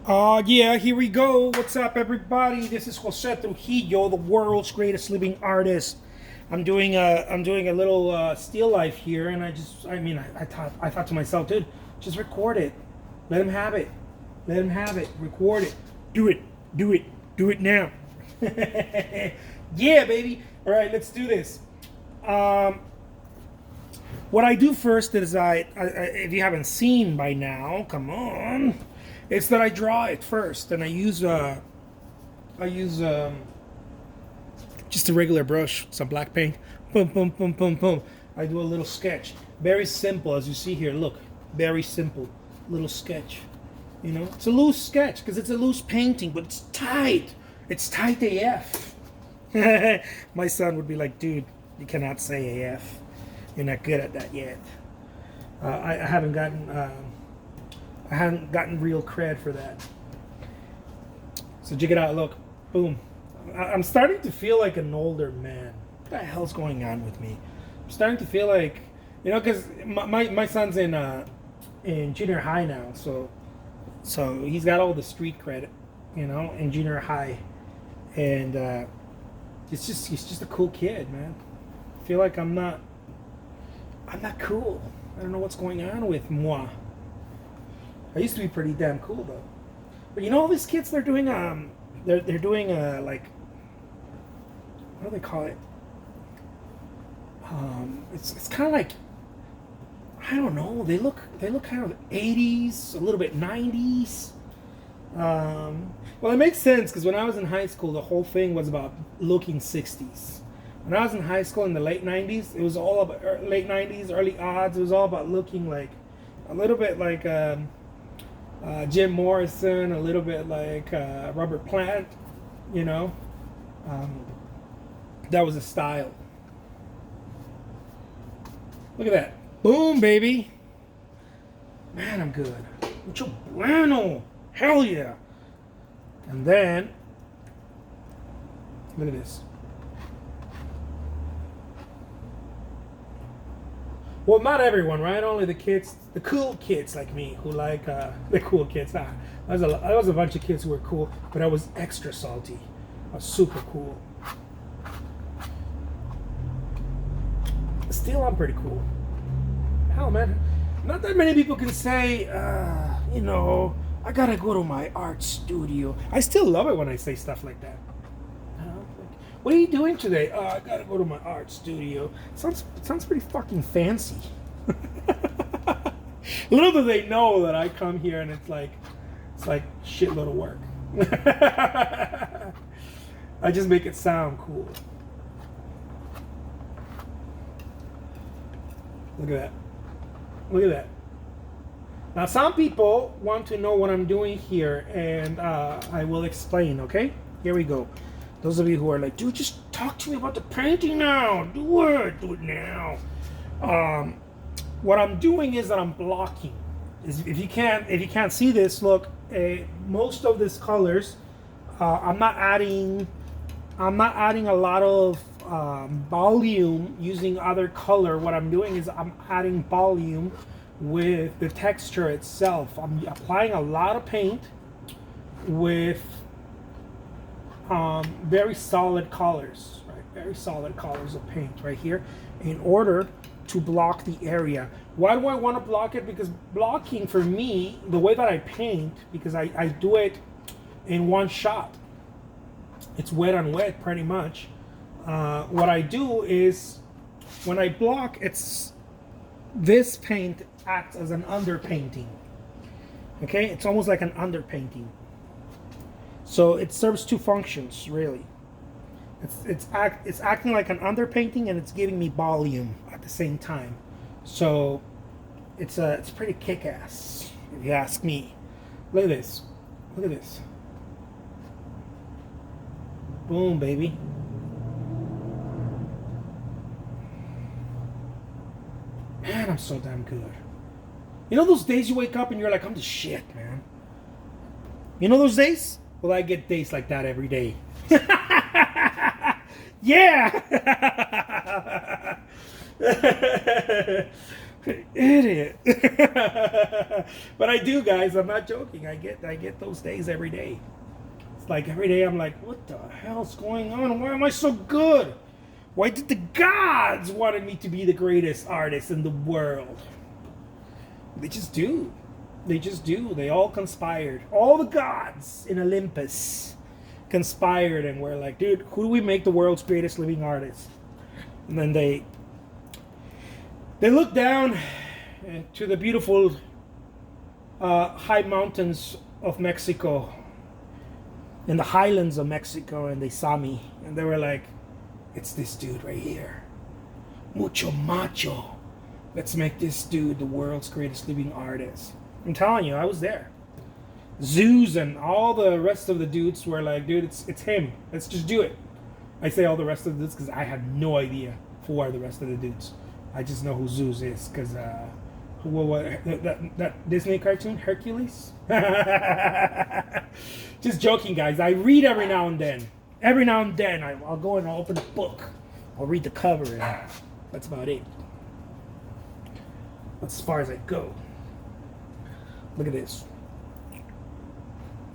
Yeah, here we go. What's up, everybody? This is Jose Trujillo, the world's greatest living artist. I'm doing a little still life here, and I thought to myself, dude, just record it. Let him have it. Let him have it. Record it. Do it. Do it. Do it now. Yeah, baby. All right, let's do this. Um, what I do first is if you haven't seen by now, come on, it's that I draw it first, and I use just a regular brush, some black paint, boom, boom, boom, boom, boom. I do a little sketch, very simple, as you see here. Look, very simple, little sketch. You know, it's a loose sketch because it's a loose painting, but it's tight. It's tight AF. My son would be like, dude, you cannot say AF. You're not good at that yet. I haven't gotten real cred for that. So check it out. Look, boom. I'm starting to feel like an older man. What the hell's going on with me? I'm starting to feel like, because my son's in junior high now, so he's got all the street credit, in junior high, and he's just a cool kid, man. I feel like I'm not cool. I don't know what's going on with moi. I used to be pretty damn cool though. But all these kids, they're doing they're doing like, what do they call it? It's kind of like, I don't know. They look kind of 80s, a little bit 90s. Well, it makes sense because when I was in high school, the whole thing was about looking 60s. When I was in high school in the late 90s, it was all about late 90s, early odds. It was all about looking like a little bit like Jim Morrison, a little bit like Robert Plant. You know, that was a style. Look at that. Boom, baby. Man, I'm good. Mucho bueno. Hell yeah. And then, look at this. Well, not everyone, right? Only the kids, the cool kids like me, who like the cool kids. Nah, I was a bunch of kids who were cool, but I was extra salty. I was super cool. Still, I'm pretty cool. Hell, man. Not that many people can say, I gotta go to my art studio. I still love it when I say stuff like that. What are you doing today? I gotta go to my art studio. Sounds pretty fucking fancy. Little do they know that I come here and it's like shitload of work. I just make it sound cool. Look at that. Look at that. Now, some people want to know what I'm doing here, and I will explain, okay? Here we go. Those of you who are like, dude, just talk to me about the painting now. Do it now. What I'm doing is that I'm blocking. If you can't see this, look, most of these colors, I'm not adding a lot of volume using other color. What I'm doing is I'm adding volume with the texture itself. I'm applying a lot of paint with very solid colors, right? Very solid colors of paint right here in order to block the area. Why do I want to block it? Because blocking for me, the way that I paint, because I do it in one shot. It's wet on wet pretty much. What I do is when I block, this paint acts as an underpainting. Okay, it's almost like an underpainting. So it serves two functions, really. It's acting like an underpainting, and it's giving me volume at the same time. So it's pretty kick-ass, if you ask me. Look at this. Look at this. Boom, baby. Man, I'm so damn good. You know those days you wake up and you're like, I'm the shit, man. You know those days? Well, I get days like that every day. Yeah! Idiot. But I do, guys. I'm not joking. I get those days every day. It's like every day I'm like, what the hell's going on? Why am I so good? Why did the gods wanted me to be the greatest artist in the world? They just do. They just do. They all conspired. All the gods in Olympus conspired and were like, dude, who do we make the world's greatest living artist? And then they looked down to the beautiful high mountains of Mexico, in the highlands of Mexico, and they saw me, and they were like, it's this dude right here. Mucho macho. Let's make this dude the world's greatest living artist. I'm telling you, I was there. Zeus and all the rest of the dudes were like, dude, it's him. Let's just do it. I say all the rest of the dudes because I have no idea who are the rest of the dudes. I just know who Zeus is because that Disney cartoon, Hercules? Just joking, guys. I read every now and then. Every now and then, I'll go and I'll open a book. I'll read the cover, and that's about it. That's as far as I go. Look at this.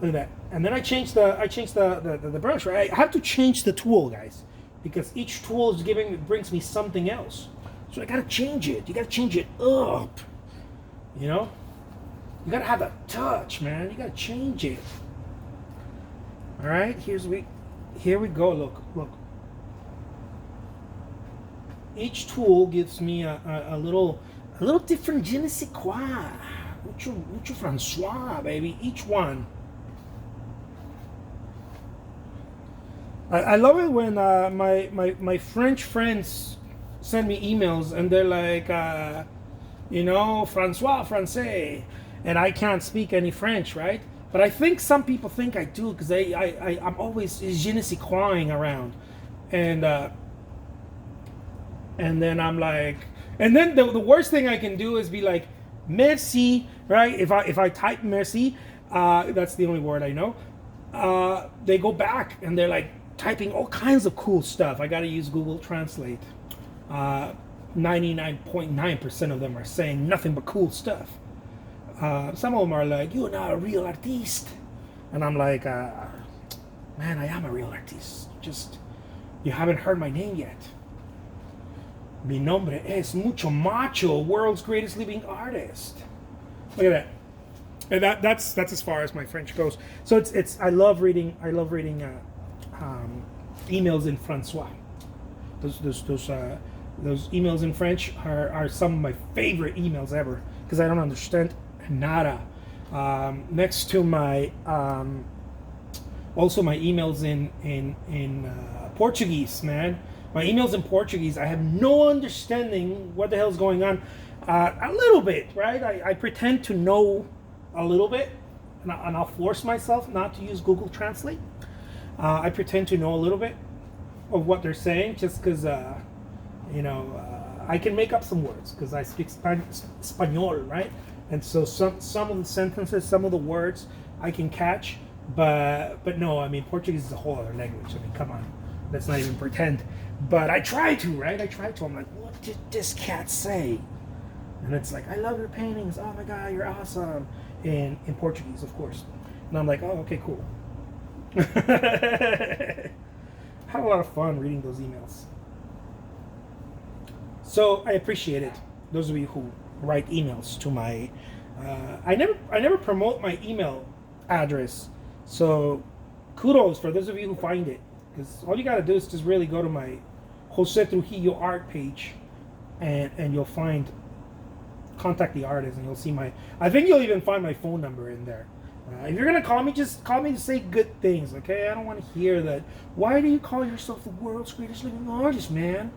Look at that. And then I changed the brush, right? I have to change the tool, guys, because each tool brings me something else. So I gotta change it. You gotta change it up. You know? You gotta have a touch, man. You gotta change it. Alright, here we go. Look. Each tool gives me a little different je ne sais quoi. Mucho Francois, baby. Each one. I love it when my French friends send me emails and they're like, Francois, Francais, and I can't speak any French, right? But I think some people think I do because I'm always je ne sais quoing around, and then I'm like, and then the worst thing I can do is be like, merci, right? If I type merci, that's the only word I know. They go back and they're like typing all kinds of cool stuff. I got to use Google Translate. 99.9% of them are saying nothing but cool stuff. Some of them are like, you're not a real artiste. And I'm like, man, I am a real artiste. Just, you haven't heard my name yet. Mi nombre es Mucho Macho, world's greatest living artist. Look at that. And that's as far as my French goes. So it's I love reading emails in Francois. Those emails in French are some of my favorite emails ever because I don't understand nada. Next to my also my emails in Portuguese, man. My emails in Portuguese, I have no understanding what the hell's going on. A little bit, right? I pretend to know a little bit, and I'll force myself not to use Google Translate. I pretend to know a little bit of what they're saying just because, I can make up some words because I speak Spanish, right? And so some of the sentences, some of the words I can catch, but no, I mean, Portuguese is a whole other language. I mean, come on, let's not even pretend. But I try to, right? I'm like, what did this cat say? And it's like, I love your paintings. Oh my God, you're awesome. In Portuguese, of course. And I'm like, oh, okay, cool. Had a lot of fun reading those emails. So I appreciate it. Those of you who write emails to my, I never promote my email address. So kudos for those of you who find it. Because all you got to do is just really go to my Jose Trujillo art page and you'll find contact the artist and you'll see I think you'll even find my phone number in there. If you're going to call me, just call me to say good things, okay? I don't want to hear that. Why do you call yourself the world's greatest living artist, man?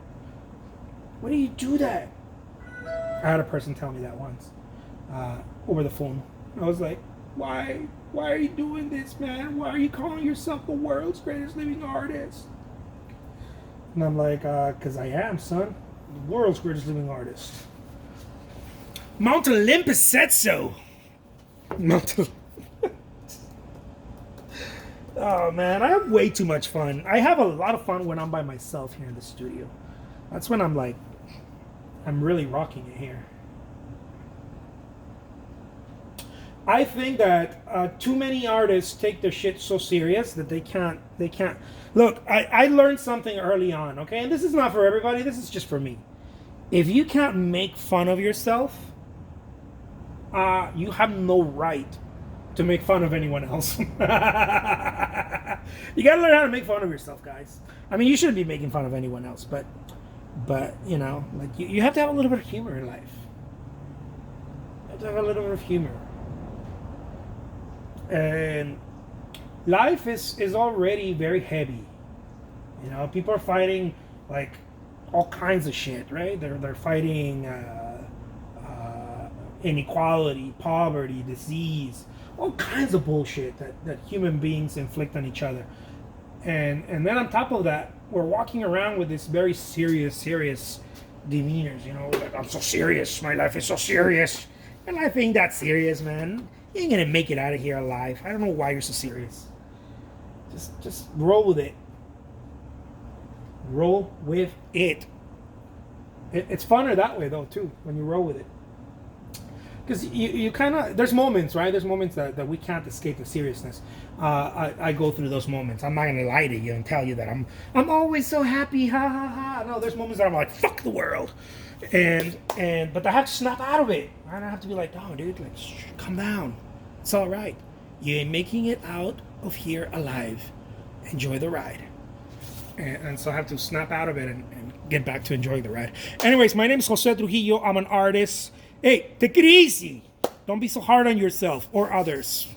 Why do you do that? I had a person tell me that once over the phone. I was like, why are you doing this, man? Why are you calling yourself the world's greatest living artist? And I'm like, because I am, son. The world's greatest living artist. Mount Olympus said so. Oh, man, I have way too much fun. I have a lot of fun when I'm by myself here in the studio. That's when I'm like, I'm really rocking it here. I think that too many artists take their shit so serious that they can't. Look, I learned something early on, okay? And this is not for everybody. This is just for me. If you can't make fun of yourself, you have no right to make fun of anyone else. You gotta learn how to make fun of yourself, guys. I mean, you shouldn't be making fun of anyone else, but you know, like you have to have a little bit of humor in life. You have to have a little bit of humor. And life is already very heavy. You know, people are fighting like all kinds of shit, right? They're fighting inequality, poverty, disease, all kinds of bullshit that human beings inflict on each other. And then on top of that, we're walking around with this very serious demeanors. You know, like, I'm so serious. My life is so serious. And life ain't that serious, man. You ain't gonna make it out of here alive. I don't know why you're so serious. Just roll with it. Roll with it. It's funner that way though too, when you roll with it. Because you kind of, there's moments, right? There's moments that we can't escape the seriousness. I go through those moments. I'm not gonna lie to you and tell you that I'm always so happy, ha ha ha. No, there's moments that I'm like, fuck the world, but I have to snap out of it. Right? I have to be like, oh, dude, like, calm down. It's all right. You're making it out of here alive. Enjoy the ride. And so I have to snap out of it and get back to enjoying the ride. Anyways, my name is Jose Trujillo. I'm an artist. Hey, take it easy. Don't be so hard on yourself or others.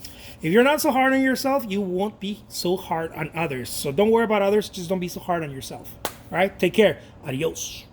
If you're not so hard on yourself, you won't be so hard on others. So don't worry about others. Just don't be so hard on yourself. All right? Take care. Adios.